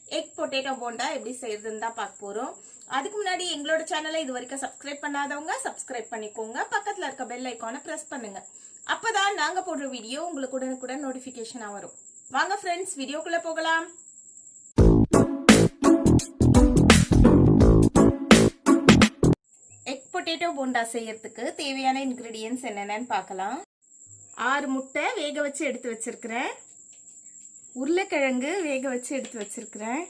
Egg potato bonda எப்படி செய்யறதுன்னு தான் பார்க்க போறோம். அதுக்கு முன்னாடி எங்களோட சேனலை இது வரைக்கும் சப்ஸ்கிரைப் பண்ணாதவங்க சப்ஸ்கிரைப் பண்ணிக்கோங்க. பக்கத்துல இருக்க பெல் ஐகானை பிரஸ் பண்ணுங்க. அப்பதான் நாங்க போடுற வீடியோ உங்களுக்கு உடனுக்குடன் நோட்டிபிகேஷனா வரும். வாங்க ஃப்ரெண்ட்ஸ், வீடியோக்குள்ள போகலாம். எக் பொட்டேட்டோ போண்டா செய்யறதுக்கு தேவையான இன்கிரீடியன்ஸ் என்னென்னு பார்க்கலாம். 6 முட்டை வேக வச்சு எடுத்து வச்சிருக்கிறேன். உருளைக்கிழங்கு வேக வச்சு எடுத்து வச்சிருக்கிறேன்.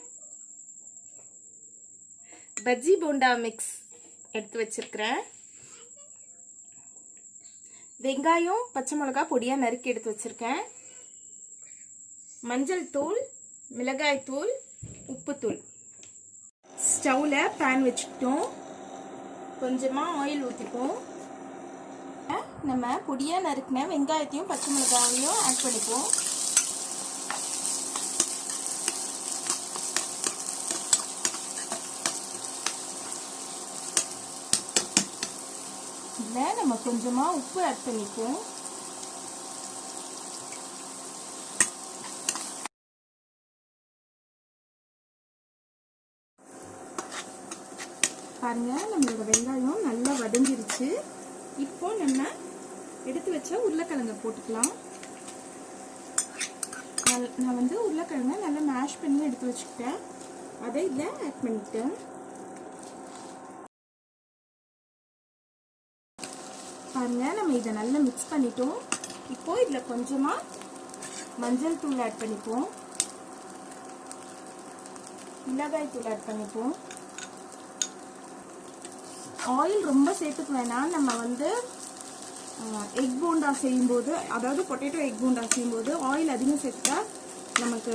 பஜ்ஜி போண்டா மிக்ஸ் எடுத்து வச்சிருக்கிறேன். வெங்காயம் பச்சை மிளகாய் பொடியா நறுக்கி எடுத்து வச்சிருக்கேன். மஞ்சள் தூள், மிளகாய் தூள், உப்புத்தூள். ஸ்டவ்ல பேன் வச்சுக்கிட்டோம். கொஞ்சமா ஆயில் ஊற்றிப்போம். நம்ம பொடியா நறுக்கின வெங்காயத்தையும் பச்சை மிளகாயையும் ஆட் பண்ணிப்போம். இதில் நம்ம கொஞ்சமா உப்பு ஆட் பண்ணிப்போம். பாருங்க, நம்மளோட வெங்காயம் நல்லா வதங்கிருச்சு. இப்போ நம்ம எடுத்து வச்ச உருளைக்கிழங்கை போட்டுக்கலாம். நான் வந்து உருளைக்கிழங்கை நல்லா மேஷ் பண்ணி எடுத்து வச்சுக்கிட்டேன். அதை இதில் ஆட் பண்ணிட்டேன். பாருங்க, நம்ம இதை நல்லா மிக்ஸ் பண்ணிட்டோம். இப்போ இதில் கொஞ்சமா மஞ்சள் தூள் ஆட் பண்ணிப்போம். மிளகாய் தூள் ஆட் பண்ணிப்போம். ஆயில் ரொம்ப சேர்த்துக்க வேணாம். நம்ம வந்து எக் போண்டா செய்யும்போது, அதாவது பொட்டேட்டோ எக் போண்டா செய்யும்போது ஆயில் அதிகம் சேர்த்துட்டா நமக்கு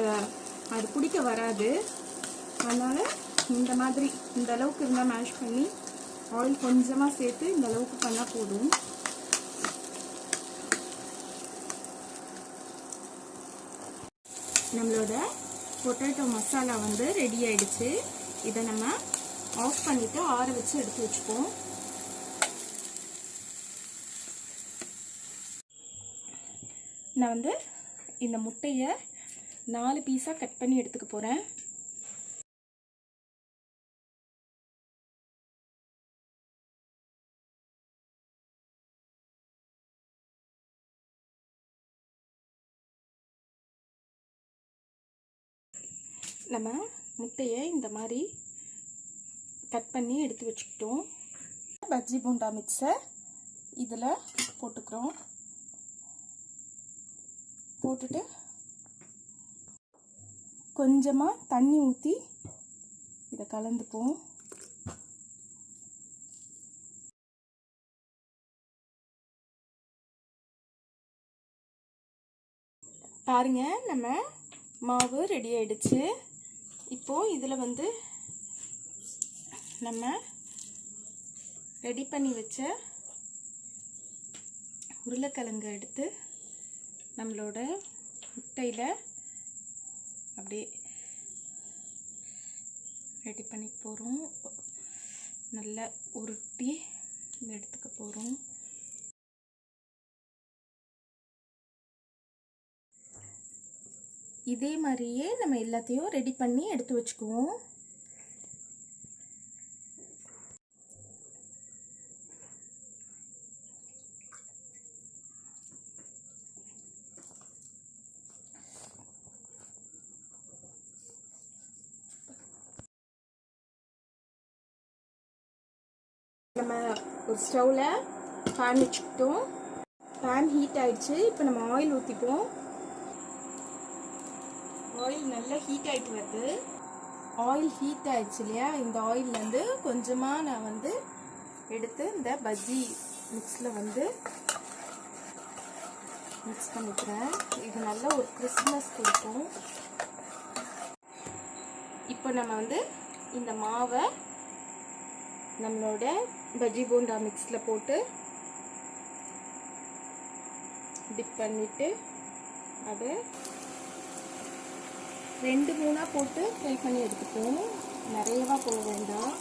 அது பிடிக்க வராது. அதனால இந்த மாதிரி இந்த அளவுக்கு இருந்தால் மேஷ் பண்ணி ஆயில் கொஞ்சமாக சேர்த்து இந்த அளவுக்கு பண்ணால் போதும். நம்மளோட பொட்டேட்டோ மசாலா வந்து ரெடி ஆயிடுச்சு. இதை நம்ம ஆஃப் பண்ணிட்டு ஆற வச்சு எடுத்து வச்சுப்போம். நான் வந்து இந்த முட்டையை 4 பீஸா கட் பண்ணி எடுத்துக்க போறேன். நம்ம முட்டையை இந்த மாதிரி கட் பண்ணி எடுத்து வச்சுக்கிட்டோம். பஜ்ஜி போண்டா மிக்ஸை இதில் போட்டுக்கிறோம். போட்டுட்டு கொஞ்சமாக தண்ணி ஊற்றி இதை கலந்துப்போம். பாருங்க, நம்ம மாவு ரெடி ஆயிடுச்சு. இப்போ இதில் வந்து நம்ம ரெடி பண்ணி வச்ச உருளைக்கிழங்கு எடுத்து நம்மளோட முட்டையில் அப்படியே ரெடி பண்ணி போகிறோம். நல்லா உருட்டி எடுத்துக்க போகிறோம். இதே மாதிரியே நம்ம எல்லாத்தையும் ரெடி பண்ணி எடுத்து வச்சுக்குவோம். நம்ம ஒரு ஸ்டவ்ல பேன் வச்சுக்கிட்டோம். பேன் ஹீட் ஆயிடுச்சு. இப்போ நம்ம ஆயில் ஊற்றிப்போம். ஆயில் நல்லா ஹீட் ஆகிட்டு வருது. ஆயில் ஹீட் ஆயிடுச்சு இல்லையா? இந்த ஆயில்லேருந்து கொஞ்சமாக நான் வந்து எடுத்து இந்த பஜ்ஜி மிக்ஸில் வந்து மிக்ஸ் பண்ணிக்கிறேன். இது நல்லா ஒரு கிறிஸ்மஸ் கொடுக்கும். இப்போ நம்ம வந்து இந்த மாவை நம்மளோட பஜ்ஜி போண்டா மிக்ஸில் போட்டு டிப் பண்ணிவிட்டு அதை 2-3 போட்டு ஃப்ரை பண்ணி எடுத்துப்போம். நிறையவா போட வேண்டாம்.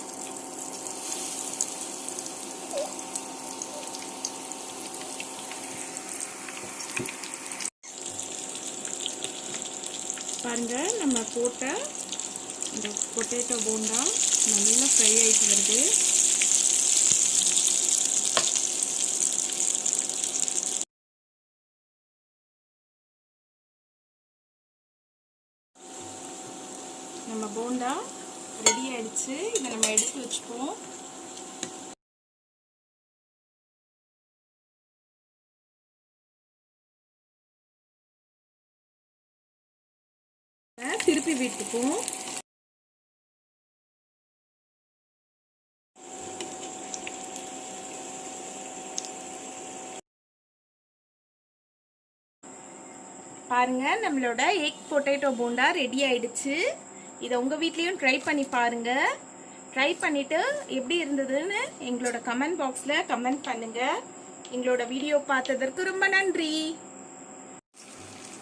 பாருங்க, நம்ம போட்ட இந்த பொட்டேட்டோ போண்டா நல்லா ஃப்ரை ஆகிட்டு வருது. நம்ம போண்டா ரெடி ஆயிடுச்சு. இதை நம்ம எடுத்து வச்சுப்போம். திருப்பி விட்டுப்போம். பாருங்க, நம்மளோட எக் பொட்டேட்டோ போண்டா ரெடி ஆயிடுச்சு. இதை உங்க வீட்லயும் ட்ரை பண்ணி பாருங்க. ட்ரை பண்ணிட்டு எப்படி இருந்ததுன்னு எங்களோட கமெண்ட் பாக்ஸ்ல கமெண்ட் பண்ணுங்க. எங்களோட வீடியோ பார்த்ததற்கு ரொம்ப நன்றி.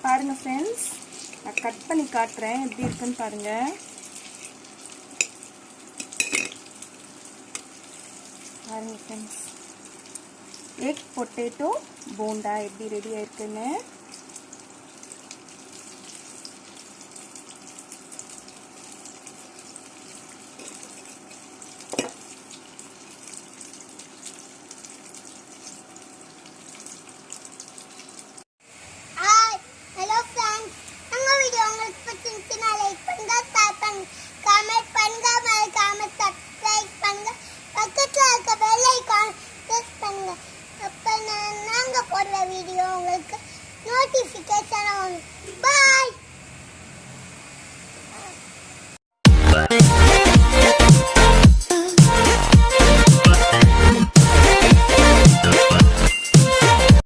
பாருங்க ஃப்ரெண்ட்ஸ், நான் கட் பண்ணி காட்டுறேன் எப்படி இருக்குன்னு பாருங்க. பாருங்க ஃப்ரெண்ட்ஸ், எக் பொட்டேட்டோ போண்டா எப்படி ரெடி ஆயிருக்குன்னு.